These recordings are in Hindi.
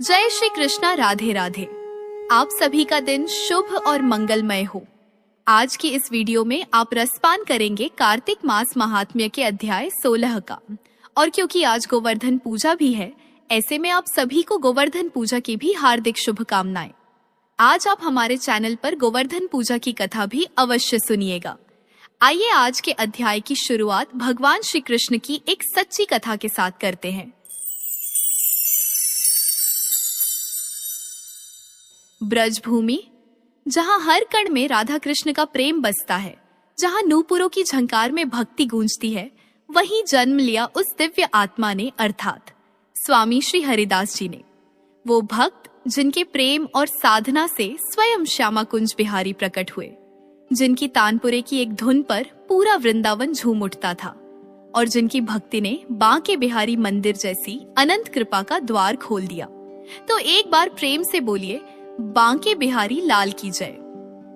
जय श्री कृष्णा। राधे राधे। आप सभी का दिन शुभ और मंगलमय हो। आज की इस वीडियो में आप रसपान करेंगे कार्तिक मास महात्म्य के अध्याय 16 का। और क्योंकि आज गोवर्धन पूजा भी है, ऐसे में आप सभी को गोवर्धन पूजा की भी हार्दिक शुभकामनाएं। आज आप हमारे चैनल पर गोवर्धन पूजा की कथा भी अवश्य सुनिएगा। आइए आज के अध्याय की शुरुआत भगवान श्री कृष्ण की एक सच्ची कथा के साथ करते हैं। ब्रजभूमि, जहाँ हर कण में राधा कृष्ण का प्रेम बसता है, जहाँ नूपुरों की झंकार में भक्ति गूंजती है, वहीं जन्म लिया उस दिव्य आत्मा ने, अर्थात स्वामी श्री हरिदास जी ने। वो भक्त जिनके प्रेम और साधना से स्वयं श्यामा कुंज बिहारी प्रकट हुए, जिनकी तानपुरे की एक धुन पर पूरा वृंदावन झूम उठता था और जिनकी भक्ति ने बांके बिहारी मंदिर जैसी अनंत कृपा का द्वार खोल दिया। तो एक बार प्रेम से बोलिए, बांके बिहारी लाल की जय।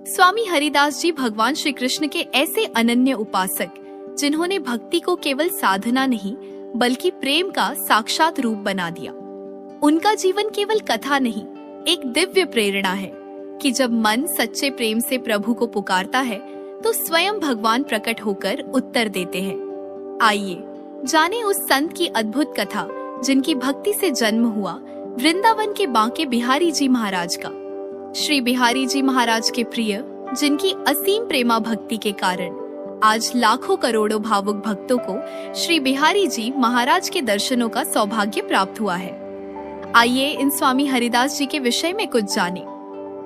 स्वामी हरिदास जी भगवान श्री कृष्ण के ऐसे अनन्य उपासक, जिन्होंने भक्ति को केवल साधना नहीं बल्कि प्रेम का साक्षात रूप बना दिया। उनका जीवन केवल कथा नहीं, एक दिव्य प्रेरणा है कि जब मन सच्चे प्रेम से प्रभु को पुकारता है तो स्वयं भगवान प्रकट होकर उत्तर देते हैं। आइए जाने उस संत की अद्भुत कथा, जिनकी भक्ति से जन्म हुआ वृंदावन के बांके बिहारी जी महाराज का। श्री बिहारी जी महाराज के प्रिय, जिनकी असीम प्रेमा भक्ति के कारण आज लाखों करोड़ों भावुक भक्तों को श्री बिहारी जी महाराज के दर्शनों का सौभाग्य प्राप्त हुआ है। आइए इन स्वामी हरिदास जी के विषय में कुछ जाने।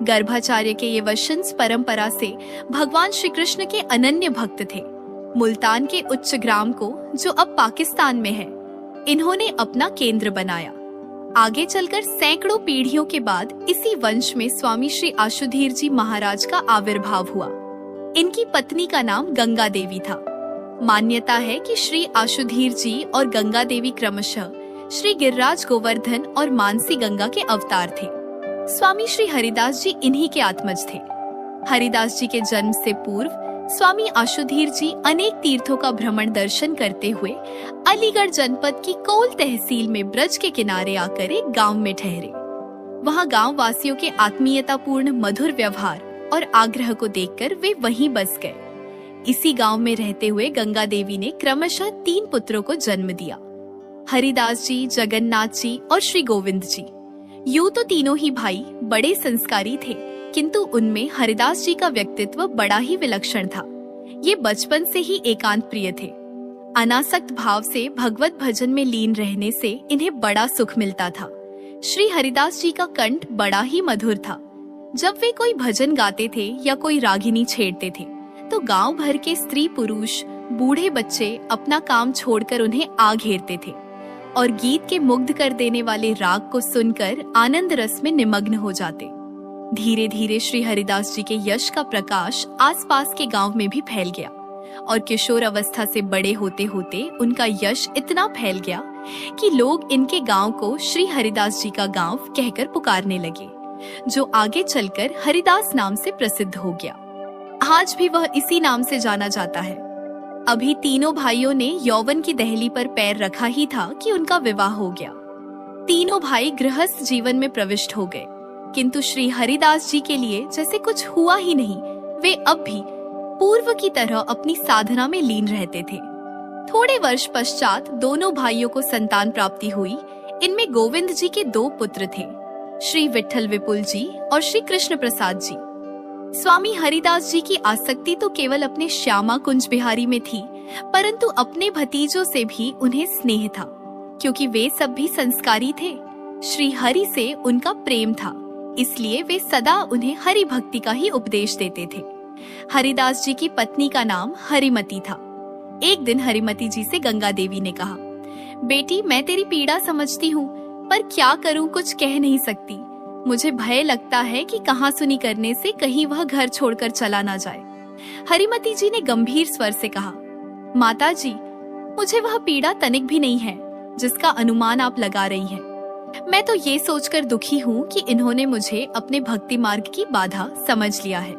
गर्भाचार्य के ये वंशज परंपरा से भगवान श्री कृष्ण के अनन्य भक्त थे। मुल्तान के उच्च ग्राम को, जो अब पाकिस्तान में है, इन्होंने अपना केंद्र बनाया। आगे चलकर सैकड़ों पीढ़ियों के बाद इसी वंश में स्वामी श्री आशुधीर जी महाराज का आविर्भाव हुआ। इनकी पत्नी का नाम गंगा देवी था। मान्यता है कि श्री आशुधीर जी और गंगा देवी क्रमशः श्री गिरिराज गोवर्धन और मानसी गंगा के अवतार थे। स्वामी श्री हरिदास जी इन्हीं के आत्मज थे। हरिदास जी के जन्म से पूर्व स्वामी आशुधीर जी अनेक तीर्थों का भ्रमण दर्शन करते हुए अलीगढ़ जनपद की कोल तहसील में ब्रज के किनारे आकर एक गांव में ठहरे। वहां गांव वासियों के आत्मीयतापूर्ण मधुर व्यवहार और आग्रह को देखकर वे वहीं बस गए। इसी गांव में रहते हुए गंगा देवी ने क्रमशः 3 पुत्रों को जन्म दिया, हरिदास जी, जगन्नाथ जी और श्री गोविंद जी। यूं तो तीनों ही भाई बड़े संस्कारी थे, किंतु उनमें हरिदास जी का व्यक्तित्व बड़ा ही विलक्षण था। ये बचपन से ही एकांत प्रिय थे। अनासक्त भाव से भगवत भजन में लीन रहने से इन्हें बड़ा सुख मिलता था। श्री हरिदास जी का कंठ बड़ा ही मधुर था। जब वे कोई भजन गाते थे या कोई रागिनी छेड़ते थे तो गांव भर के स्त्री पुरुष, बूढ़े बच्चे अपना काम छोड़कर उन्हें आ घेरते थे और गीत के मुग्ध कर देने वाले राग को सुनकर आनंद रस में निमग्न हो जाते। धीरे धीरे श्री हरिदास जी के यश का प्रकाश आसपास के गांव में भी फैल गया और किशोर अवस्था से बड़े होते होते उनका यश इतना फैल गया कि लोग इनके गांव को श्री हरिदास जी का गांव कहकर पुकारने लगे, जो आगे चलकर हरिदास नाम से प्रसिद्ध हो गया। आज भी वह इसी नाम से जाना जाता है। अभी तीनों भाइयों ने यौवन की दहली पर पैर रखा ही था कि उनका विवाह हो गया। तीनों भाई गृहस्थ जीवन में प्रविष्ट हो गए, किंतु श्री हरिदास जी के लिए जैसे कुछ हुआ ही नहीं। वे अब भी पूर्व की तरह अपनी साधना में लीन रहते थे। थोड़े वर्ष पश्चात दोनों भाइयों को संतान प्राप्ति हुई। इनमें गोविंद जी के 2 पुत्र थे, श्री विठल विपुल जी और श्री कृष्ण प्रसाद जी। स्वामी हरिदास जी की आसक्ति तो केवल अपने श्यामा कुंज बिहारी में थी, परंतु अपने भतीजों से भी उन्हें स्नेह था, क्योंकि वे सब भी संस्कारी थे। श्री हरि से उनका प्रेम था, इसलिए वे सदा उन्हें हरि भक्ति का ही उपदेश देते थे। हरिदास जी की पत्नी का नाम हरिमती था। एक दिन हरिमती जी से गंगा देवी ने कहा, बेटी, मैं तेरी पीड़ा समझती हूँ, पर क्या करूँ, कुछ कह नहीं सकती। मुझे भय लगता है कि कहाँ सुनी करने से कहीं वह घर छोड़कर चला ना जाए। हरिमती जी ने गंभीर स्वर से कहा, माता जी, मुझे वह पीड़ा तनिक भी नहीं है जिसका अनुमान आप लगा रही हैं। मैं तो ये सोचकर दुखी हूँ कि इन्होंने मुझे अपने भक्ति मार्ग की बाधा समझ लिया है।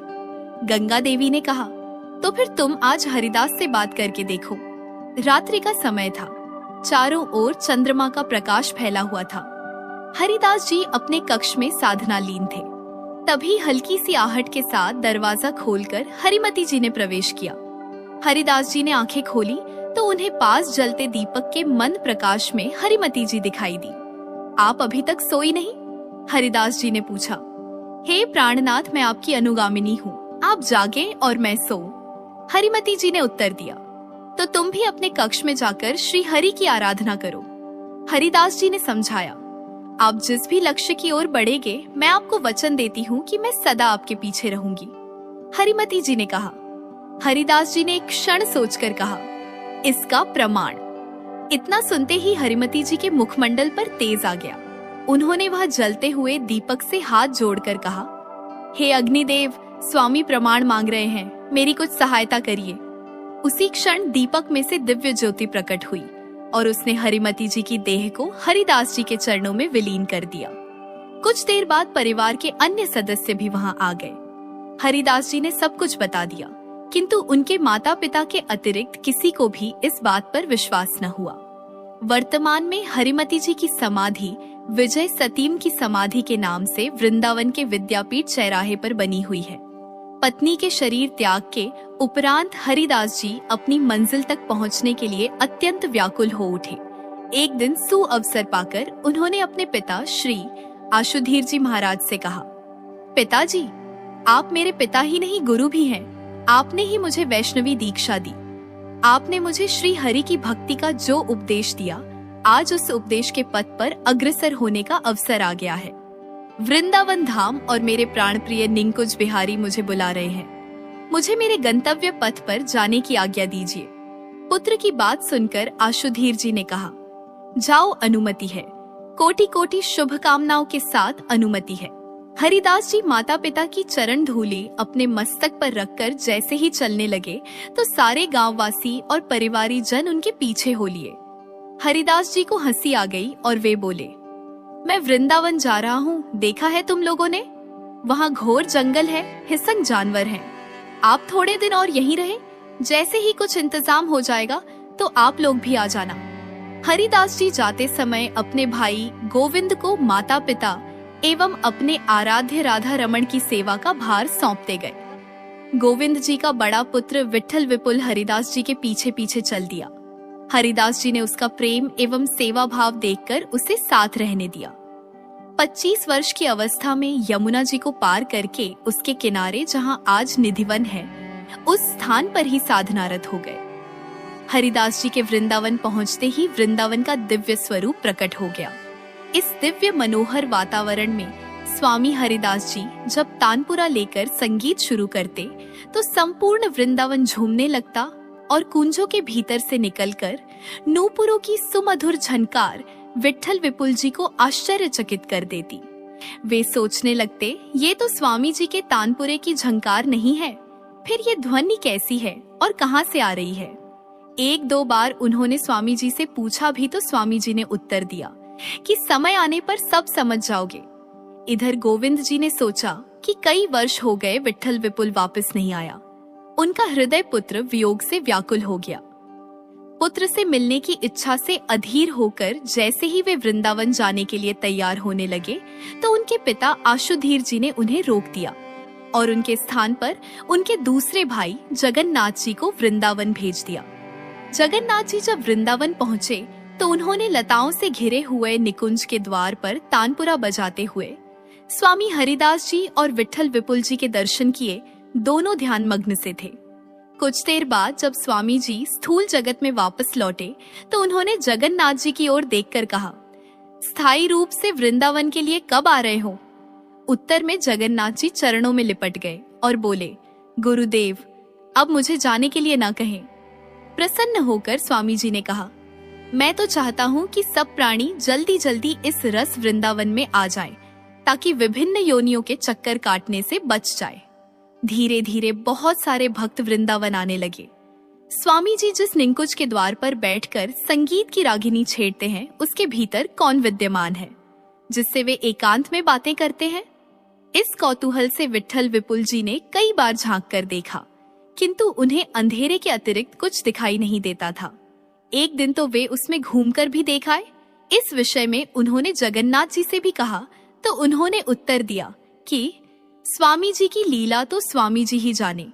गंगा देवी ने कहा, तो फिर तुम आज हरिदास से बात करके देखो। रात्रि का समय था, चारों ओर चंद्रमा का प्रकाश फैला हुआ था। हरिदास जी अपने कक्ष में साधना लीन थे। तभी हल्की सी आहट के साथ दरवाजा खोलकर हरिमती जी ने प्रवेश किया। हरिदास जी ने आंखें खोली तो उन्हें पास जलते दीपक के मंद प्रकाश में हरिमती जी दिखाई दी। आप अभी तक सोई नहीं? हरिदास जी ने पूछा। हे प्राणनाथ, मैं आपकी अनुगामिनी हूँ, आप जागे और मैं सोऊं। हरिमती जी ने उत्तर दिया। तो तुम भी अपने कक्ष में जाकर श्री हरि की आराधना करो। हरिदास जी ने समझाया, आप जिस भी लक्ष्य की ओर बढ़ेंगे, मैं आपको वचन देती हूँ कि मैं सदा आपके पीछे रहूंगी। हरिमती जी ने कहा। हरिदास जी ने एक क्षण सोचकर कहा, इसका प्रमाण। इतना सुनते ही हरिमती जी के मुखमंडल पर तेज आ गया। उन्होंने वह जलते हुए दीपक से हाथ जोड़कर कहा, हे अग्निदेव, स्वामी प्रमाण मांग रहे हैं, मेरी कुछ सहायता करिए। उसी क्षण दीपक में से दिव्य ज्योति प्रकट हुई और उसने हरिमती जी की देह को हरिदास जी के चरणों में विलीन कर दिया। कुछ देर बाद परिवार के अन्य सदस्य भी वहां आ गए। हरिदास जी ने सब कुछ बता दिया, किंतु उनके माता पिता के अतिरिक्त किसी को भी इस बात पर विश्वास न हुआ। वर्तमान में हरिमती जी की समाधि विजय सतीम की समाधि के नाम से वृंदावन के विद्यापीठ चौराहे पर बनी हुई है। पत्नी के शरीर त्याग के उपरांत हरिदास जी अपनी मंजिल तक पहुंचने के लिए अत्यंत व्याकुल हो उठे। एक दिन सुअवसर पाकर उन्होंने अपने पिता श्री आशुधीर जी महाराज से कहा, पिताजी, आप मेरे पिता ही नहीं गुरु भी हैं। आपने ही मुझे वैष्णवी दीक्षा दी। आपने मुझे श्री हरि की भक्ति का जो उपदेश दिया, आज उस उपदेश के पथ पर अग्रसर होने का अवसर आ गया है। वृंदावन धाम और मेरे प्राण प्रिय निंकुंज बिहारी मुझे बुला रहे हैं। मुझे मेरे गंतव्य पथ पर जाने की आज्ञा दीजिए। पुत्र की बात सुनकर आशुधीर जी ने कहा, जाओ, अनुमति है। कोटि कोटि शुभकामनाओं के साथ अनुमति है। हरिदास जी माता पिता की चरण धूली अपने मस्तक पर रखकर जैसे ही चलने लगे तो सारे गांववासी और परिवारी जन उनके पीछे हो लिए। हरिदास जी को हंसी आ गई और वे बोले, मैं वृंदावन जा रहा हूँ, देखा है तुम लोगों ने? वहाँ घोर जंगल है, हिंसक जानवर हैं। आप थोड़े दिन और यहीं रहे, जैसे ही कुछ इंतजाम हो जाएगा तो आप लोग भी आ जाना। हरिदास जी जाते समय अपने भाई गोविंद को माता पिता एवं अपने आराध्य राधा रमण की सेवा का भार सौंपते गए। गोविंद जी का बड़ा पुत्र विट्ठल विपुल हरिदास जी के पीछे पीछे चल दिया। हरिदास जी ने उसका प्रेम एवं सेवा भाव देखकर उसे साथ रहने दिया। 25 वर्ष की अवस्था में यमुना जी को पार करके उसके किनारे जहां आज निधिवन है, उस स्थान पर ही साधनारत हो गए। हरिदास जी के वृंदावन पहुंचते ही वृंदावन का दिव्य स्वरूप प्रकट हो गया। इस दिव्य मनोहर वातावरण में स्वामी हरिदास जी जब तानपुरा लेकर संगीत शुरू करते तो संपूर्ण वृंदावन झूमने लगता और कुंजों के भीतर से निकलकर नूपुरों की सुमधुर झनकार विट्ठल विपुल जी को आश्चर्यचकित कर देती। वे सोचने लगते, ये तो स्वामी जी के तानपुरे की झंकार नहीं है, फिर ये ध्वनि कैसी है और कहां से आ रही है? एक दो बार उन्होंने स्वामी जी से पूछा भी तो स्वामी जी ने उत्तर दिया कि समय आने पर सब समझ जाओगे। इधर गोविंद जी ने सोचा कि कई वर्ष हो गए विट्ठल विपुल वापस नहीं आया। उनका हृदय पुत्र वियोग से व्याकुल हो गया। पुत्र से मिलने की इच्छा से अधीर होकर जैसे ही वे वृंदावन जाने के लिए तैयार होने लगे तो उनके पिता आशुधीर जी ने उन्हें रोक दिया और उनके स्थान पर उनके दूसरे भाई जगन्नाथ जी को वृंदावन भेज दिया। जगन्नाथ जी जब वृंदावन पहुँचे तो उन्होंने लताओं से घिरे हुए निकुंज के द्वार पर तानपुरा बजाते हुए स्वामी हरिदास जी और विट्ठल विपुल जी के दर्शन किए। दोनों ध्यान मग्न से थे। कुछ देर बाद जब स्वामी जी स्थूल जगत में वापस लौटे तो उन्होंने जगन्नाथ जी की ओर देखकर कहा, स्थायी रूप से वृंदावन के लिए कब आ रहे हो? उत्तर में जगन्नाथ जी चरणों में लिपट गए और बोले, गुरुदेव, अब मुझे जाने के लिए ना कहें। प्रसन्न होकर स्वामी जी ने कहा, मैं तो चाहता हूँ कि सब प्राणी जल्दी जल्दी इस रस वृंदावन में आ जाएं, ताकि विभिन्न योनियों के चक्कर काटने से बच जाए। धीरे धीरे बहुत सारे भक्त वृंदावन आने लगे। स्वामी जी जिस निंकुंज के द्वार पर बैठकर संगीत की रागिनी छेड़ते हैं, उसके भीतर कौन विद्यमान है जिससे वे एकांत में बातें करते हैं? इस कौतूहल से विट्ठल विपुल जी ने कई बार झांक कर देखा, किंतु उन्हें अंधेरे के अतिरिक्त कुछ दिखाई नहीं देता था। एक दिन तो वे उसमें घूमकर भी देख आए। इस विषय में उन्होंने जगन्नाथ जी से भी कहा तो उन्होंने उत्तर दिया कि स्वामी जी की लीला तो स्वामी जी ही जाने,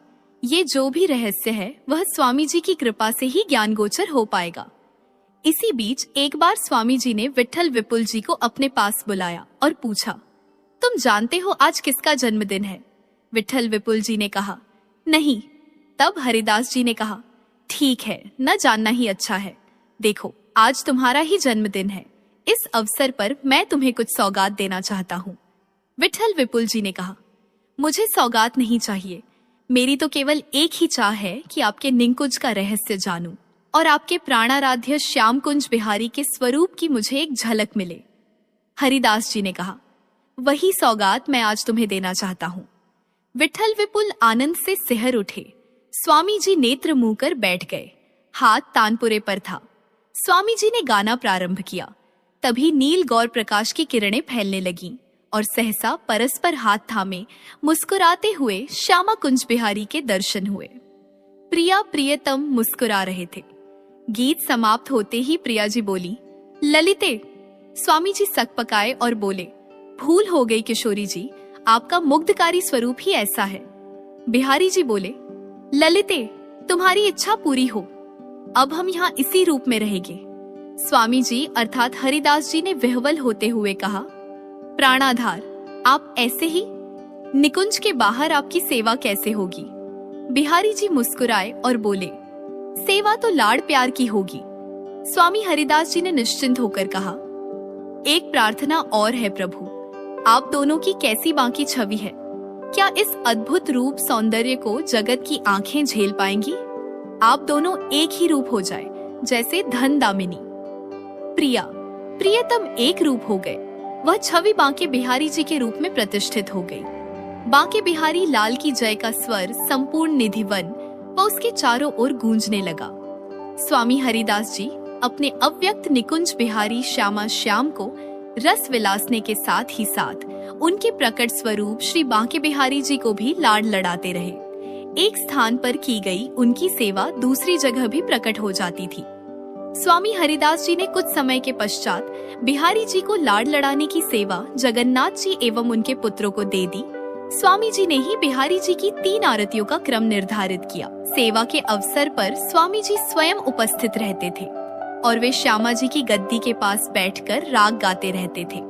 ये जो भी रहस्य है वह स्वामी जी की कृपा से ही ज्ञान गोचर हो पाएगा। इसी बीच एक बार स्वामी जी ने विट्ठल विपुल जी को अपने पास बुलाया और पूछा, तुम जानते हो आज किसका जन्मदिन है? विट्ठल विपुल जी ने कहा, नहीं। तब हरिदास जी ने कहा, ठीक है, न जानना ही अच्छा है। देखो, आज तुम्हारा ही जन्मदिन है। इस अवसर पर मैं तुम्हें कुछ सौगात देना चाहता हूँ। विट्ठल विपुल जी ने कहा, मुझे सौगात नहीं चाहिए। मेरी तो केवल एक ही चाह है कि आपके निकुंज का रहस्य जानूं और आपके प्राणाराध्य श्याम कुंज बिहारी के स्वरूप की मुझे एक झलक मिले। हरिदास जी ने कहा, वही सौगात मैं आज तुम्हें देना चाहता हूँ। विट्ठल विपुल आनंद से सिहर उठे। स्वामी जी नेत्र मुंह कर बैठ गए। हाथ तानपुरे पर था। स्वामी जी ने गाना प्रारंभ किया। तभी नील गौर प्रकाश की किरणें फैलने लगीं और सहसा परस्पर हाथ थामे मुस्कुराते हुए श्यामा कुंज बिहारी के दर्शन हुए। प्रिया प्रियतम मुस्कुरा रहे थे। गीत समाप्त होते ही प्रिया जी बोली, ललिते। स्वामी जी सकपकाए और बोले, भूल हो गई किशोरी जी, आपका मुग्धकारी स्वरूप ही ऐसा है। बिहारी जी बोले, ललिते, तुम्हारी इच्छा पूरी हो, अब हम यहाँ इसी रूप में रहेंगे। स्वामी जी अर्थात हरिदास जी ने विह्वल होते हुए कहा, प्राणाधार, आप ऐसे ही? निकुंज के बाहर आपकी सेवा कैसे होगी? बिहारी जी मुस्कुराए और बोले, सेवा तो लाड़ प्यार की होगी। स्वामी हरिदास जी ने निश्चिंत होकर कहा, एक प्रार्थना और है प्रभु, आप दोनों की कैसी बाकी छवि है। क्या इस अद्भुत रूप सौंदर्य को जगत की आंखें झेल पाएंगी? आप दोनों एक ही रूप हो जाए, जैसे धन दामिनी। प्रिया प्रियतम एक रूप हो गए। वह छवि बांके बिहारी जी के रूप में प्रतिष्ठित हो गई। बांके बिहारी लाल की जय का स्वर संपूर्ण निधिवन व उसके चारों ओर गूंजने लगा। स्वामी हरिदास जी अपने अव्यक्त निकुंज बिहारी श्यामा श्याम को रस विलासने के साथ ही साथ उनके प्रकट स्वरूप श्री बांके बिहारी जी को भी लाड लड़ाते रहे। एक स्थान पर की गई उनकी सेवा दूसरी जगह भी प्रकट हो जाती थी। स्वामी हरिदास जी ने कुछ समय के पश्चात बिहारी जी को लाड लड़ाने की सेवा जगन्नाथ जी एवं उनके पुत्रों को दे दी। स्वामी जी ने ही बिहारी जी की 3 आरतियों का क्रम निर्धारित किया। सेवा के अवसर पर स्वामी जी स्वयं उपस्थित रहते थे और वे श्यामा जी की गद्दी के पास बैठकर राग गाते रहते थे।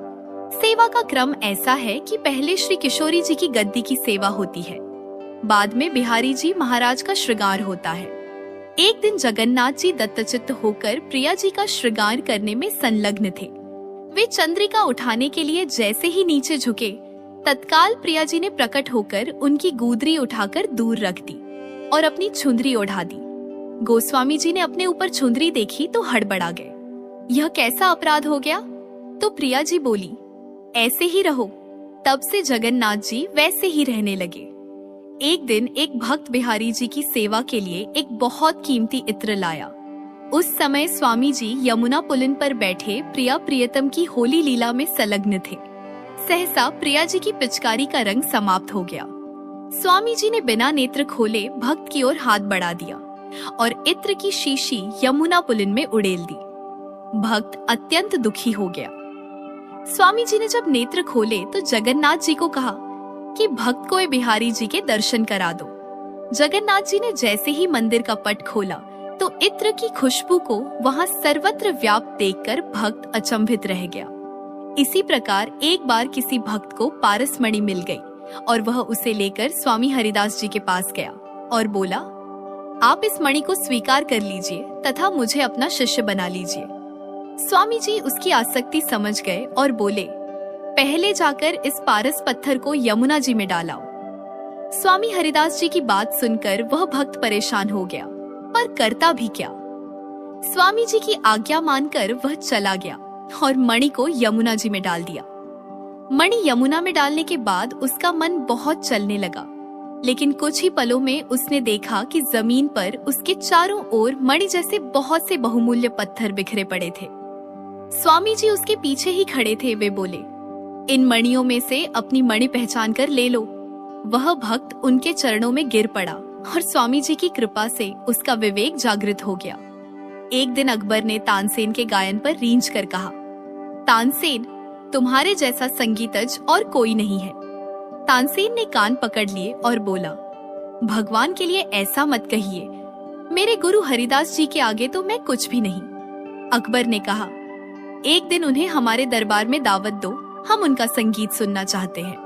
सेवा का क्रम ऐसा है कि पहले श्री किशोरी जी की गद्दी की सेवा होती है, बाद में बिहारी जी महाराज का श्रृंगार होता है। एक दिन जगन्नाथ जी दत्तचित्त होकर प्रिया जी का श्रृंगार करने में संलग्न थे। वे चंद्रिका उठाने के लिए जैसे ही नीचे झुके, तत्काल प्रिया जी ने प्रकट होकर उनकी गूदरी उठाकर दूर रख दी और अपनी छुंदरी ओढ़ा दी। गोस्वामी जी ने अपने ऊपर छुंदरी देखी तो हड़बड़ा गए। यह कैसा अपराध हो गया? तो प्रिया जी बोली, ऐसे ही रहो। तब से जगन्नाथ जी वैसे ही रहने लगे। एक दिन एक भक्त बिहारी जी की सेवा के लिए एक बहुत कीमती इत्र लाया। उस समय स्वामी जी यमुना पुलिन पर बैठे प्रिया प्रियतम की होली लीला में संलग्न थे। सहसा प्रिया जी की पिचकारी का रंग समाप्त हो गया। स्वामी जी ने बिना नेत्र खोले भक्त की ओर हाथ बढ़ा दिया और इत्र की शीशी यमुना पुलिन में उड़ेल दी। भक्त अत्यंत दुखी हो गया। स्वामी जी ने जब नेत्र खोले तो जगन्नाथ जी को कहा कि भक्त को बिहारी जी के दर्शन करा दो। जगन्नाथ जी ने जैसे ही मंदिर का पट खोला तो इत्र की खुशबू को वहां सर्वत्र व्याप्त देखकर भक्त अचंभित रह गया। इसी प्रकार एक बार किसी भक्त को पारसमणि मिल गई और वह उसे लेकर स्वामी हरिदास जी के पास गया और बोला, आप इस मणि को स्वीकार कर लीजिए तथा मुझे अपना शिष्य बना लीजिए। स्वामी जी उसकी आसक्ति समझ गए और बोले, पहले जाकर इस पारस पत्थर को यमुना जी में डालाओ। स्वामी हरिदास जी की बात सुनकर वह भक्त परेशान हो गया, पर करता भी क्या। स्वामी जी की आज्ञा मानकर वह चला गया और मणि को यमुना जी में डाल दिया। मणि यमुना में डालने के बाद उसका मन बहुत चलने लगा, लेकिन कुछ ही पलों में उसने देखा कि जमीन पर उसके चारों ओर मणि जैसे बहुत से बहुमूल्य पत्थर बिखरे पड़े थे। स्वामी जी उसके पीछे ही खड़े थे। वे बोले, इन मणियों में से अपनी मणि पहचान कर ले लो। वह भक्त उनके चरणों में गिर पड़ा और स्वामी जी की कृपा से उसका विवेक जागृत हो गया। एक दिन अकबर ने तानसेन के गायन पर रींझ कर कहा, तानसेन, तुम्हारे जैसा संगीतज्ञ और कोई नहीं है। तानसेन ने कान पकड़ लिए और बोला, भगवान के लिए ऐसा मत कहिए, मेरे गुरु हरिदास जी के आगे तो मैं कुछ भी नहीं। अकबर ने कहा, एक दिन उन्हें हमारे दरबार में दावत दो, हम उनका संगीत सुनना चाहते हैं।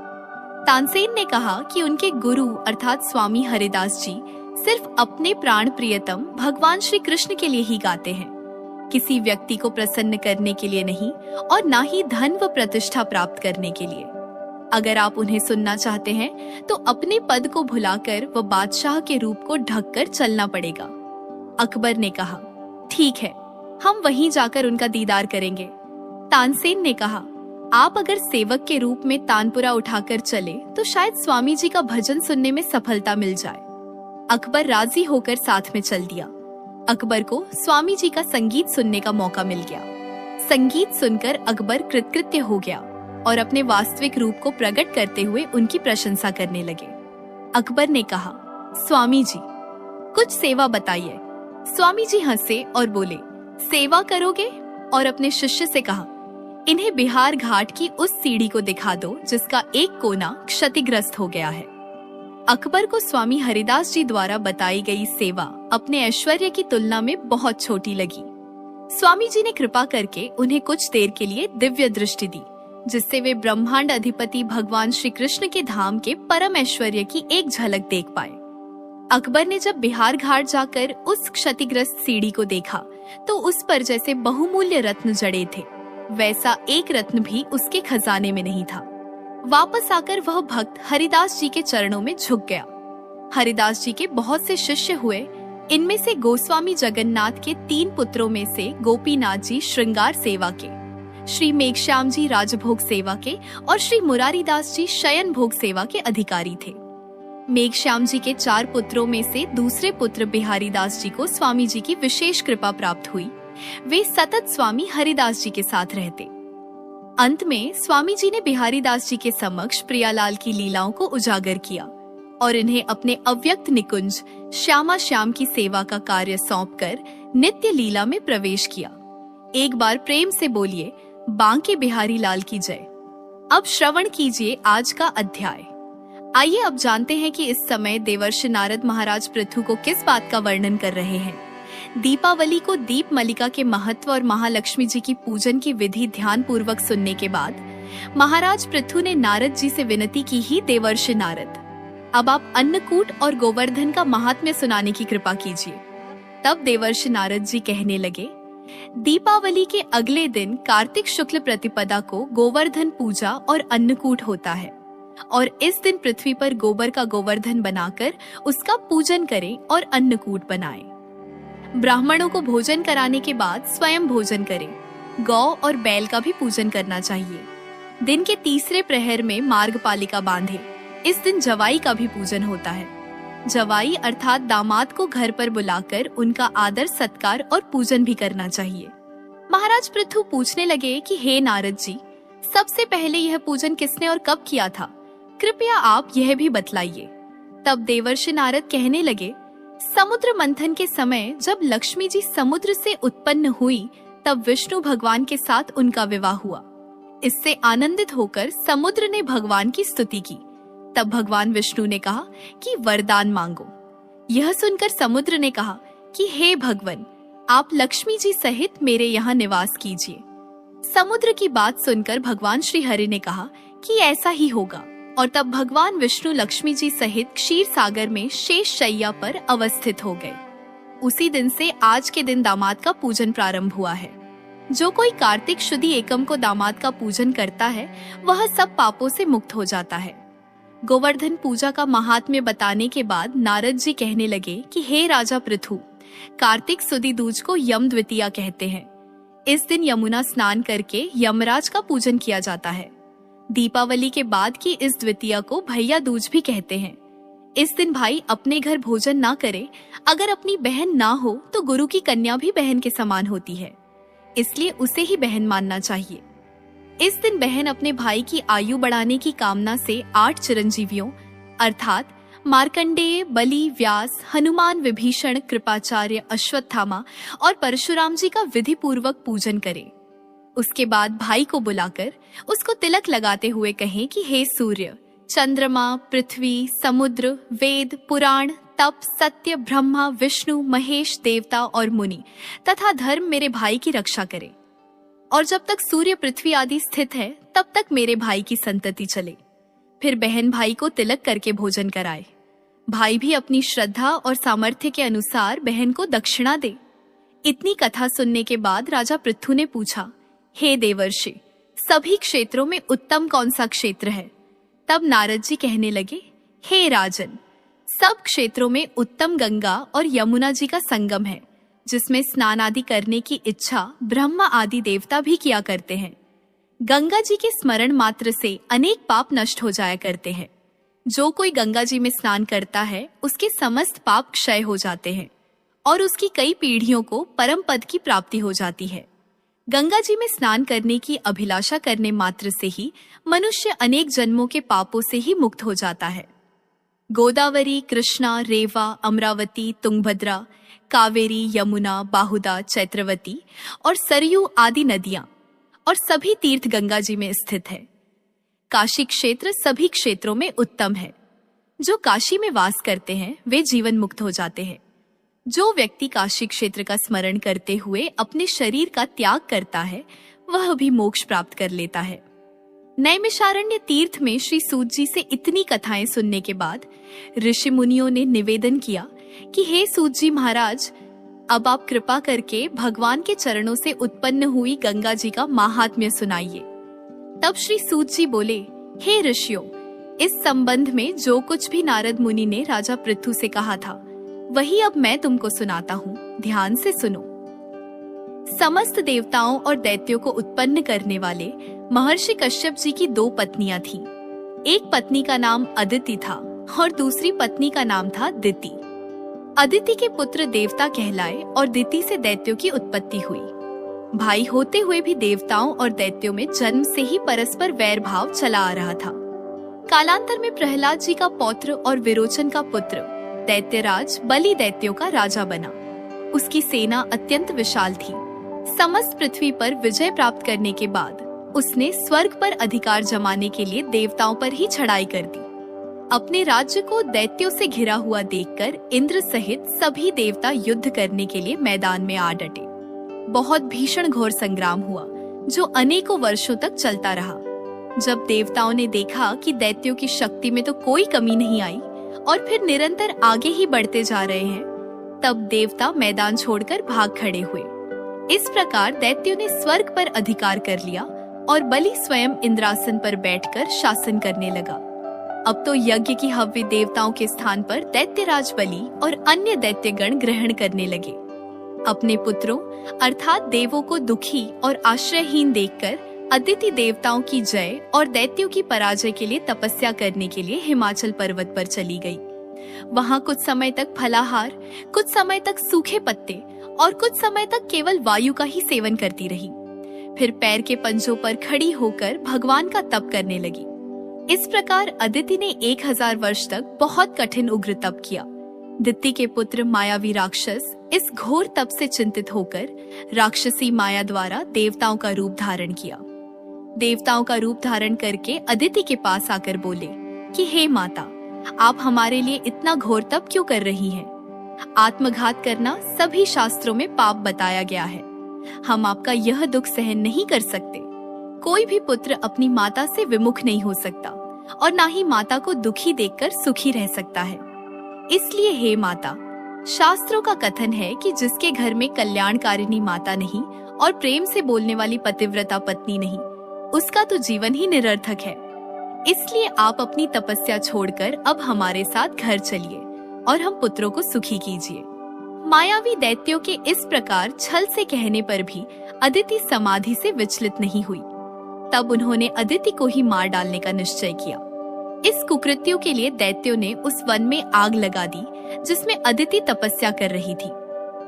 तानसेन ने कहा कि उनके गुरु अर्थात स्वामी हरिदास जी सिर्फ अपने प्राण प्रियतम भगवान श्री कृष्ण के लिए ही गाते हैं, किसी व्यक्ति को प्रसन्न करने के लिए नहीं और ना ही धन व प्रतिष्ठा प्राप्त करने के लिए। अगर आप उन्हें सुनना चाहते हैं तो अपने पद को भुलाकर व बादशाह के रूप को ढककर चलना पड़ेगा। अकबर ने कहा, ठीक है, हम वहीं जाकर उनका दीदार करेंगे। तानसेन ने कहा, आप अगर सेवक के रूप में तानपुरा उठाकर चले तो शायद स्वामी जी का भजन सुनने में सफलता मिल जाए। अकबर राजी होकर साथ में चल दिया। अकबर को स्वामी जी का संगीत सुनने का मौका मिल गया। संगीत सुनकर अकबर कृतकृत्य हो गया और अपने वास्तविक रूप को प्रकट करते हुए उनकी प्रशंसा करने लगे। अकबर ने कहा, स्वामी जी, कुछ सेवा बताइए। स्वामी जी हंसे और बोले, सेवा करोगे? और अपने शिष्य से कहा, इन्हें बिहार घाट की उस सीढ़ी को दिखा दो जिसका एक कोना क्षतिग्रस्त हो गया है। अकबर को स्वामी हरिदास जी द्वारा बताई गई सेवा अपने ऐश्वर्य की तुलना में बहुत छोटी लगी। स्वामी जी ने कृपा करके उन्हें कुछ देर के लिए दिव्य दृष्टि दी, जिससे वे ब्रह्मांड अधिपति भगवान श्री कृष्ण के धाम के परम ऐश्वर्य की एक झलक देख पाए। अकबर ने जब बिहार घाट जाकर उस क्षतिग्रस्त सीढ़ी को देखा तो उस पर जैसे बहुमूल्य रत्न जड़े थे, वैसा एक रत्न भी उसके खजाने में नहीं था। वापस आकर वह भक्त हरिदास जी के चरणों में झुक गया। हरिदास जी के बहुत से शिष्य हुए। इनमें से गोस्वामी जगन्नाथ के 3 पुत्रों में से गोपीनाथ जी श्रृंगार सेवा के, श्री मेघश्याम जी राजभोग सेवा के और श्री मुरारीदास जी शयन भोग सेवा के अधिकारी थे। मेघश्याम जी के 4 पुत्रों में से दूसरे पुत्र बिहारी दास जी को स्वामी जी की विशेष कृपा प्राप्त हुई। वे सतत स्वामी हरिदास जी के साथ रहते। अंत में स्वामी जी ने बिहारी दास जी के समक्ष प्रियालाल की लीलाओं को उजागर किया और इन्हें अपने अव्यक्त निकुंज श्यामा श्याम की सेवा का कार्य सौंपकर नित्य लीला में प्रवेश किया। एक बार प्रेम से बोलिए, बांके बिहारी लाल की जय। अब श्रवण कीजिए आज का अध्याय। आइए अब जानते हैं कि इस समय देवर्षि नारद महाराज पृथु को किस बात का वर्णन कर रहे हैं। दीपावली को दीप मलिका के महत्व और महालक्ष्मी जी की पूजन की विधि ध्यान पूर्वक सुनने के बाद महाराज पृथु ने नारद जी से विनती की, ही देवर्षि नारद, अब आप अन्नकूट और गोवर्धन का महात्म्य सुनाने की कृपा कीजिए। तब देवर्षि नारद जी कहने लगे, दीपावली के अगले दिन कार्तिक शुक्ल प्रतिपदा को गोवर्धन पूजा और अन्नकूट होता है और इस दिन पृथ्वी पर गोबर का गोवर्धन बनाकर उसका पूजन करें और अन्नकूट बनाएं। ब्राह्मणों को भोजन कराने के बाद स्वयं भोजन करें। गौ और बैल का भी पूजन करना चाहिए। दिन के तीसरे प्रहर में मार्गपालिका बांधे। इस दिन जवाई का भी पूजन होता है। जवाई अर्थात दामाद को घर पर बुलाकर उनका आदर सत्कार और पूजन भी करना चाहिए। महाराज पृथु पूछने लगे कि हे नारद जी, सबसे पहले यह पूजन किसने और कब किया था? कृपया आप यह भी बतलाइए। तब देवर्षि नारद कहने लगे, समुद्र मंथन के समय जब लक्ष्मी जी समुद्र से उत्पन्न हुई तब विष्णु भगवान के साथ उनका विवाह हुआ। इससे आनंदित होकर समुद्र ने भगवान की स्तुति की। तब भगवान विष्णु ने कहा कि वरदान मांगो। यह सुनकर समुद्र ने कहा कि हे भगवान, आप लक्ष्मी जी सहित मेरे यहाँ निवास कीजिए। समुद्र की बात सुनकर भगवान श्री हरि ने कहा कि ऐसा ही होगा और तब भगवान विष्णु लक्ष्मी जी सहित क्षीर सागर में शेष शैया पर अवस्थित हो गए। उसी दिन से आज के दिन दामाद का पूजन प्रारंभ हुआ है। जो कोई कार्तिक शुद्धि एकम को दामाद का पूजन करता है वह सब पापों से मुक्त हो जाता है। गोवर्धन पूजा का महात्म्य बताने के बाद नारद जी कहने लगे कि हे राजा पृथु, कार्तिक सुदी दूज को यम द्वितीया कहते हैं। इस दिन यमुना स्नान करके यमराज का पूजन किया जाता है। दीपावली के बाद की इस द्वितीया को भैया दूज भी कहते हैं। इस दिन भाई अपने घर भोजन ना करे। अगर अपनी बहन ना हो तो गुरु की कन्या भी बहन के समान होती है, इसलिए उसे ही बहन मानना चाहिए। इस दिन बहन अपने भाई की आयु बढ़ाने की कामना से 8 चिरंजीवियों अर्थात मार्कंडेय, बलि, व्यास, हनुमान, विभीषण, कृपाचार्य, अश्वत्थामा और परशुराम जी का विधि पूर्वक पूजन करे। उसके बाद भाई को बुलाकर उसको तिलक लगाते हुए कहें कि हे सूर्य, चंद्रमा, पृथ्वी, समुद्र, वेद, पुराण, तप, सत्य, ब्रह्मा, विष्णु, महेश, देवता और मुनि तथा धर्म मेरे भाई की रक्षा करे, और जब तक सूर्य, पृथ्वी आदि स्थित है तब तक मेरे भाई की संतति चले। फिर बहन भाई को तिलक करके भोजन कराए। भाई भी अपनी श्रद्धा और सामर्थ्य के अनुसार बहन को दक्षिणा दे। इतनी कथा सुनने के बाद राजा पृथु ने पूछा, हे देवर्षि, सभी क्षेत्रों में उत्तम कौन सा क्षेत्र है? तब नारद जी कहने लगे, हे राजन, सब क्षेत्रों में उत्तम गंगा और यमुना जी का संगम है, जिसमें स्नान आदि करने की इच्छा ब्रह्मा आदि देवता भी किया करते हैं। गंगा जी के स्मरण मात्र से अनेक पाप नष्ट हो जाया करते हैं। जो कोई गंगा जी में स्नान करता है उसके समस्त पाप क्षय हो जाते हैं और उसकी कई पीढ़ियों को परम पद की प्राप्ति हो जाती है। गंगा जी में स्नान करने की अभिलाषा करने मात्र से ही मनुष्य अनेक जन्मों के पापों से ही मुक्त हो जाता है। गोदावरी, कृष्णा, रेवा, अमरावती, तुंगभद्रा, कावेरी, यमुना, बाहुदा, चैत्रवती और सरयू आदि नदियां और सभी तीर्थ गंगा जी में स्थित है। काशी क्षेत्र सभी क्षेत्रों में उत्तम है। जो काशी में वास करते हैं वे जीवन मुक्त हो जाते हैं। जो व्यक्ति काशी क्षेत्र का स्मरण करते हुए अपने शरीर का त्याग करता है वह भी मोक्ष प्राप्त कर लेता है। नैमिषारण्य तीर्थ में श्री सूत जी से इतनी कथाएं सुनने के बाद ऋषि मुनियों ने निवेदन किया कि हे सूत जी महाराज, अब आप कृपा करके भगवान के चरणों से उत्पन्न हुई गंगा जी का महात्म्य सुनाइए। तब श्री सूत जी बोले, हे ऋषियों, इस संबंध में जो कुछ भी नारद मुनि ने राजा पृथु से कहा था वही अब मैं तुमको सुनाता हूँ, ध्यान से सुनो। समस्त देवताओं और दैत्यों को उत्पन्न करने वाले महर्षि कश्यप जी की दो पत्नियां थीं। एक पत्नी का नाम अदिति था और दूसरी पत्नी का नाम था दिति। अदिति के पुत्र देवता कहलाए और दिति से दैत्यों की उत्पत्ति हुई। भाई होते हुए भी देवताओं और दैत्यों में जन्म से ही परस्पर वैर भाव चला आ रहा था। कालांतर में प्रहलाद जी का पौत्र और विरोचन का पुत्र दैत्यराज बलि दैत्यों का राजा बना। उसकी सेना अत्यंत विशाल थी। समस्त पृथ्वी पर विजय प्राप्त करने के बाद उसने स्वर्ग पर अधिकार जमाने के लिए देवताओं पर ही चढ़ाई कर दी। अपने राज्य को दैत्यों से घिरा हुआ देखकर इंद्र सहित सभी देवता युद्ध करने के लिए मैदान में आ डटे। बहुत भीषण घोर संग्राम हुआ जो अनेकों वर्षों तक चलता रहा। जब देवताओं ने देखा कि दैत्यों की शक्ति में तो कोई कमी नहीं आई और फिर निरंतर आगे ही बढ़ते जा रहे हैं, तब देवता मैदान छोड़कर भाग खड़े हुए। इस प्रकार दैत्यों ने स्वर्ग पर अधिकार कर लिया और बलि स्वयं इंद्रासन पर बैठकर शासन करने लगा। अब तो यज्ञ की हव्य देवताओं के स्थान पर दैत्यराज बलि और अन्य दैत्यगण ग्रहण करने लगे। अपने पुत्रों अर्थात देवों को दुखी और आश्रयहीन देखकर अदिति देवताओं की जय और दैत्यों की पराजय के लिए तपस्या करने के लिए हिमाचल पर्वत पर चली गई। वहां कुछ समय तक फलाहार, कुछ समय तक सूखे पत्ते और कुछ समय तक केवल वायु का ही सेवन करती रही। फिर पैर के पंजों पर खड़ी होकर भगवान का तप करने लगी। इस प्रकार अदिति ने 1000 वर्ष तक बहुत कठिन उग्र तप किया। दिति के पुत्र मायावी राक्षस इस घोर तप से चिंतित होकर राक्षसी माया द्वारा देवताओं का रूप धारण किया। देवताओं का रूप धारण करके अदिति के पास आकर बोले कि हे माता, आप हमारे लिए इतना घोर तप क्यों कर रही हैं? आत्मघात करना सभी शास्त्रों में पाप बताया गया है। हम आपका यह दुख सहन नहीं कर सकते। कोई भी पुत्र अपनी माता से विमुख नहीं हो सकता और ना ही माता को दुखी देखकर सुखी रह सकता है। इसलिए हे माता, शास्त्रों का कथन है कि जिसके घर में कल्याणकारिणी माता नहीं और प्रेम से बोलने वाली पतिव्रता पत्नी नहीं, उसका तो जीवन ही निरर्थक है। इसलिए आप अपनी तपस्या छोड़कर अब हमारे साथ घर चलिए और हम पुत्रों को सुखी कीजिए। मायावी दैत्यों के इस प्रकार छल से कहने पर भी अदिति समाधि से विचलित नहीं हुई। तब उन्होंने अदिति को ही मार डालने का निश्चय किया। इस कुकृत्यों के लिए दैत्यों ने उस वन में आग लगा दी जिसमें अदिति तपस्या कर रही थी।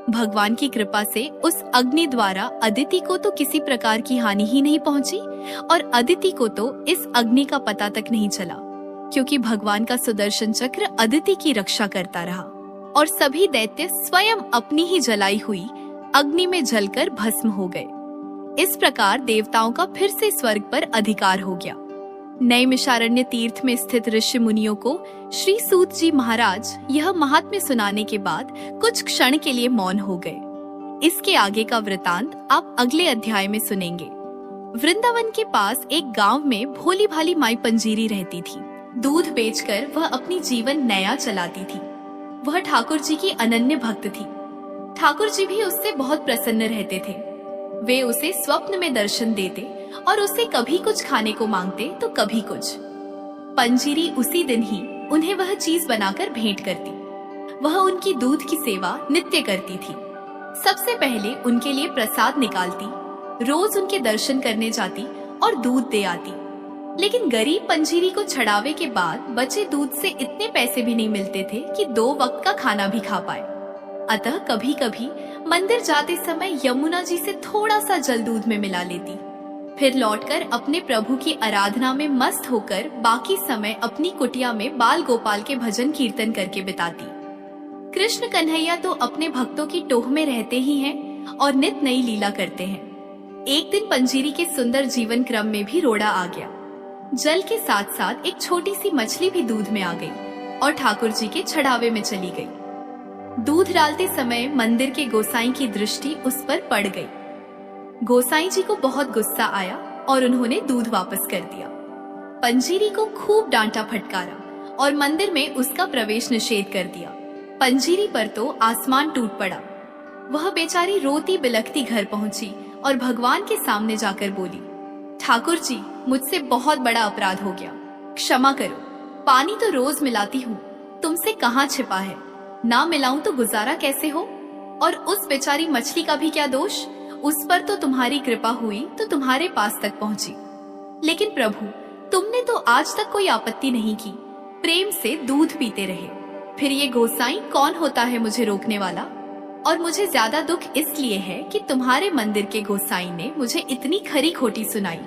भगवान की कृपा से उस अग्नि द्वारा अदिति को तो किसी प्रकार की हानि ही नहीं पहुंची और अदिति को तो इस अग्नि का पता तक नहीं चला, क्योंकि भगवान का सुदर्शन चक्र अदिति की रक्षा करता रहा और सभी दैत्य स्वयं अपनी ही जलाई हुई अग्नि में जलकर भस्म हो गए। इस प्रकार देवताओं का फिर से स्वर्ग पर अधिकार हो गया। नैमिषारण्य तीर्थ में स्थित ऋषि मुनियों को श्री सूत जी महाराज यह महात्म्य सुनाने के बाद कुछ क्षण के लिए मौन हो गए। इसके आगे का वृतांत आप अगले अध्याय में सुनेंगे। वृंदावन के पास एक गांव में भोली भाली माई पंजीरी रहती थी। दूध बेचकर वह अपनी जीवन नया चलाती थी। वह ठाकुर जी की अनन्य भक्त थी। ठाकुर जी भी उससे बहुत प्रसन्न रहते थे। वे उसे स्वप्न में दर्शन देते और उससे कभी कुछ खाने को मांगते तो कभी कुछ। पंजीरी उसी दिन ही उन्हें वह चीज बनाकर भेंट करती। वह उनकी दूध की सेवा नित्य करती थी। सबसे पहले उनके लिए प्रसाद निकालती, रोज उनके दर्शन करने जाती और दूध दे आती। लेकिन गरीब पंजीरी को छड़ावे के बाद बचे दूध से इतने पैसे भी नहीं मिलते थे कि 2 वक्त का खाना भी खा पाए। अतः कभी कभी मंदिर जाते समय यमुना जी से थोड़ा सा जल दूध में मिला लेती। फिर लौटकर अपने प्रभु की आराधना में मस्त होकर बाकी समय अपनी कुटिया में बाल गोपाल के भजन कीर्तन करके बिताती। कृष्ण कन्हैया तो अपने भक्तों की टोह में रहते ही हैं और नित नई लीला करते हैं। एक दिन पंजीरी के सुंदर जीवन क्रम में भी रोड़ा आ गया। जल के साथ साथ एक छोटी सी मछली भी दूध में आ गई और ठाकुर जी के छड़ावे में चली गई। दूध डालते समय मंदिर के गोसाई की दृष्टि उस पर पड़ गई। गोसाई जी को बहुत गुस्सा आया और उन्होंने दूध वापस कर दिया। पंजीरी को खूब डांटा फटकारा और मंदिर में उसका प्रवेश निषेध कर दिया। पंजीरी पर तो आसमान टूट पड़ा। वह बेचारी रोती बिलखती घर पहुंची और भगवान के सामने जाकर बोली, ठाकुर जी, मुझसे बहुत बड़ा अपराध हो गया, क्षमा करो। पानी तो रोज मिलाती हूँ, तुमसे कहाँ छिपा है, ना मिलाऊं तो गुजारा कैसे हो। और उस बेचारी मछली का भी क्या दोष, उस पर तो तुम्हारी कृपा हुई तो तुम्हारे पास तक पहुंची। लेकिन प्रभु, तुमने तो आज तक कोई आपत्ति नहीं की, प्रेम से दूध पीते रहे। फिर ये गोसाई कौन होता है मुझे रोकने वाला। और मुझे ज्यादा दुख इसलिए है कि तुम्हारे मंदिर के गोसाई ने मुझे इतनी खरी खोटी सुनाई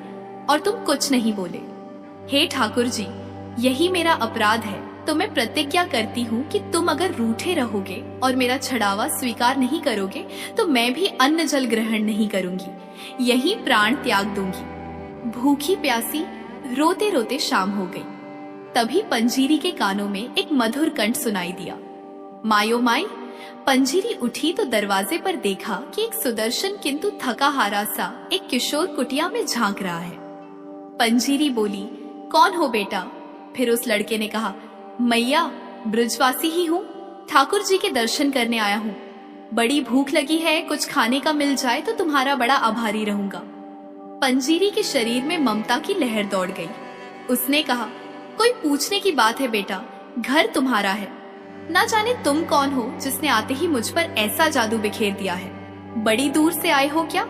और तुम कुछ नहीं बोले। हे ठाकुर जी, यही मेरा अपराध है, तो मैं प्रतिज्ञा करती हूँ कि तुम अगर रूठे रहोगे और मेरा छड़ावा स्वीकार नहीं करोगे तो मैं भी अन्न जल ग्रहण नहीं करूंगी, यही प्राण त्याग दूंगी। भूखी प्यासी रोते रोते शाम हो गई। तभी पंजीरी के कानों में एक मधुर कंठ सुनाई दिया, मायो माई। पंजीरी उठी तो दरवाजे पर देखा कि एक सुदर्शन किंतु थका हारा सा एक किशोर कुटिया में झांक रहा है। पंजीरी बोली, कौन हो बेटा। फिर उस लड़के ने कहा, मैया, ब्रजवासी ही हूँ, ठाकुर जी के दर्शन करने आया हूँ। बड़ी भूख लगी है, कुछ खाने का मिल जाए तो तुम्हारा बड़ा आभारी रहूंगा। पंजीरी के शरीर में ममता की लहर दौड़ गई। उसने कहा, कोई पूछने की बात है बेटा, घर तुम्हारा है। ना जाने तुम कौन हो जिसने आते ही मुझ पर ऐसा जादू बिखेर दिया है। बड़ी दूर से आए हो क्या?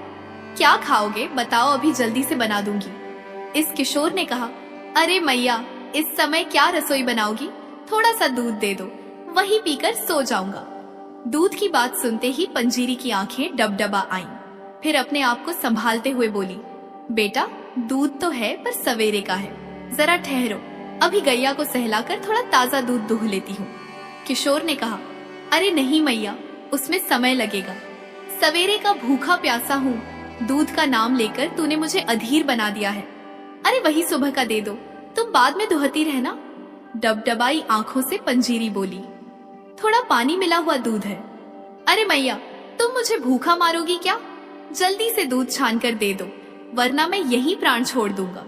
क्या खाओगे बताओ, अभी जल्दी से बना दूंगी। इस किशोर ने कहा, अरे मैया, इस समय क्या रसोई बनाओगी, थोड़ा सा दूध दे दो, वही पीकर सो जाऊंगा। दूध की बात सुनते ही पंजीरी की आंखें डबडबा आईं। फिर अपने आप को संभालते हुए बोली, बेटा, दूध तो है पर सवेरे का है, जरा ठहरो, अभी गैया को सहलाकर थोड़ा ताजा दूध दूह लेती हूँ। किशोर ने कहा, अरे नहीं मैया, उसमें समय लगेगा। सवेरे का भूखा प्यासा हूँ, दूध का नाम लेकर तूने मुझे अधीर बना दिया है। अरे वही सुबह का दे दो, तुम बाद में दुहती रहना। डबडबाई आंखों से पंजीरी बोली, थोड़ा पानी मिला हुआ दूध है। अरे मैया, तुम मुझे भूखा मारोगी क्या? जल्दी से दूध छान कर दे दो, वरना मैं यही प्राण छोड़ दूंगा।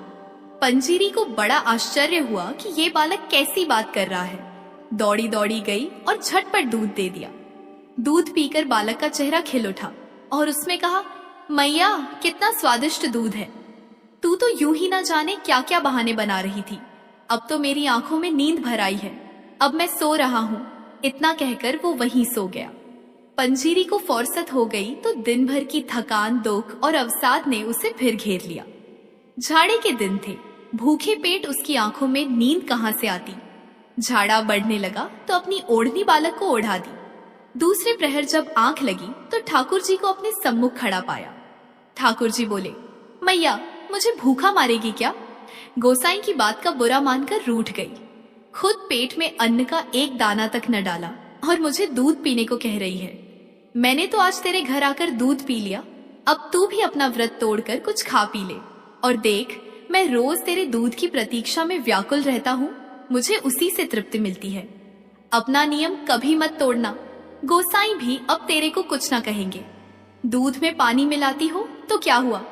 पंजीरी को बड़ा आश्चर्य हुआ कि ये बालक कैसी बात कर रहा है। दौड़ी दौड़ी गई और झटपट दूध दे दिया। दूध पीकर बालक का चेहरा खिल उठा और उसमें कहा, मैया, कितना स्वादिष्ट दूध है। तू तो यूं ही ना जाने क्या क्या बहाने बना रही थी। अब तो मेरी आंखों में नींद भर आई है, अब मैं सो रहा हूँ। इतना कहकर वो वहीं सो गया। पंजीरी को फुर्सत हो गई तो दिन भर की थकान, दुख और अवसाद ने उसे फिर घेर लिया। झाड़े के दिन थे, भूखे पेट उसकी आंखों में नींद कहाँ से आती। झाड़ा बढ़ने लगा तो अपनी ओढ़नी बालक को ओढ़ा दी। दूसरे प्रहर जब आंख लगी तो ठाकुर जी को अपने सम्मुख खड़ा पाया। ठाकुर जी बोले, मैया, मुझे भूखा मारेगी क्या? गोसाई की बात का बुरा मानकर रूठ गई। खुद पेट में अन्न का एक दाना तक न डाला और मुझे दूध पीने को कह रही है। मैंने तो आज तेरे घर आकर दूध पी लिया, अब तू भी अपना व्रत तोड़कर कुछ खा पी ले, और देख, मैं रोज तेरे दूध की प्रतीक्षा में व्याकुल रहता हूँ, मुझे उसी से तृप्ति मिलती है। अपना नियम कभी मत तोड़ना। गोसाई भी अब तेरे को कुछ ना कहेंगे। दूध में पानी मिलाती हो तो क्या हुआ,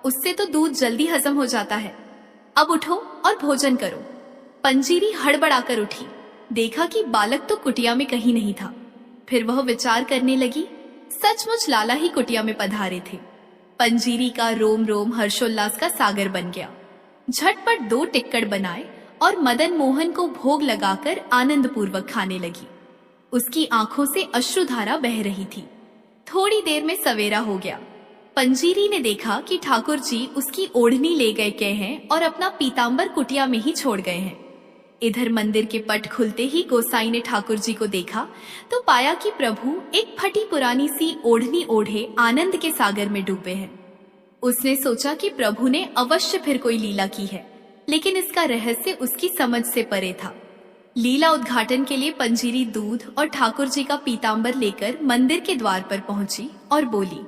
उससे तो दूध जल्दी हजम हो जाता है। अब उठो और भोजन करो। पंजीरी हड़बड़ाकर उठी, देखा कि बालक तो कुटिया में कहीं नहीं था। फिर वह विचार करने लगी, सचमुच लाला ही कुटिया में पधारे थे। पंजीरी का रोम रोम हर्षोल्लास का सागर बन गया। झटपट 2 टिक्कड़ बनाए और मदन मोहन को भोग लगाकर आनंद पूर्वक खाने लगी। उसकी आंखों से अश्रुधारा बह रही थी। थोड़ी देर में सवेरा हो गया। पंजीरी ने देखा कि ठाकुर जी उसकी ओढ़नी ले गए हैं और अपना पीतांबर कुटिया में ही छोड़ गए हैं। इधर मंदिर के पट खुलते ही गोसाई ने ठाकुर जी को देखा तो पाया कि प्रभु एक फटी पुरानी सी ओढ़नी ओढ़े आनंद के सागर में डूबे हैं। उसने सोचा कि प्रभु ने अवश्य फिर कोई लीला की है, लेकिन इसका रहस्य उसकी समझ से परे था। लीला उद्घाटन के लिए पंजीरी दूध और ठाकुर जी का पीतांबर लेकर मंदिर के द्वार पर पहुंची और बोली,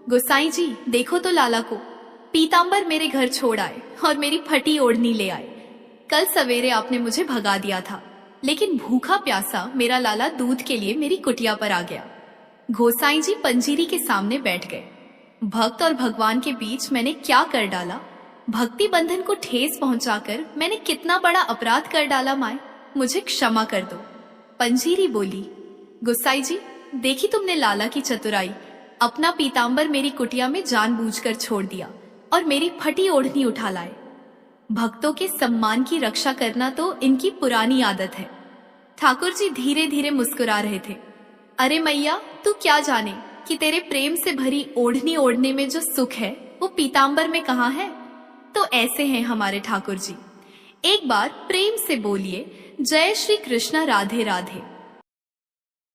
गोसाई जी देखो तो लाला को, पीतांबर मेरे घर छोड़ आए और मेरी फटी ओढ़नी ले आए। कल सवेरे आपने मुझे भगा दिया था, लेकिन भूखा प्यासा मेरा लाला दूध के लिए मेरी कुटिया पर आ गया। गोसाई जी पंजीरी के सामने बैठ गए। भक्त और भगवान के बीच मैंने क्या कर डाला, भक्ति बंधन को ठेस पहुंचाकर मैंने कितना बड़ा अपराध कर डाला माए, मुझे क्षमा कर दो। पंजीरी बोली, गोसाई जी देखी तुमने लाला की चतुराई, अपना पीतांबर मेरी कुटिया में जानबूझकर छोड़ दिया और मेरी फटी ओढ़नी उठा लाए। भक्तों के सम्मान की रक्षा करना तो इनकी पुरानी आदत है। ठाकुर जी धीरे धीरे मुस्कुरा रहे थे। अरे मैया, तू क्या जाने कि तेरे प्रेम से भरी ओढ़नी ओढ़ने में जो सुख है वो पीतांबर में कहाँ है। तो ऐसे हैं हमारे ठाकुर जी। एक बार प्रेम से बोलिए, जय श्री कृष्ण, राधे राधे।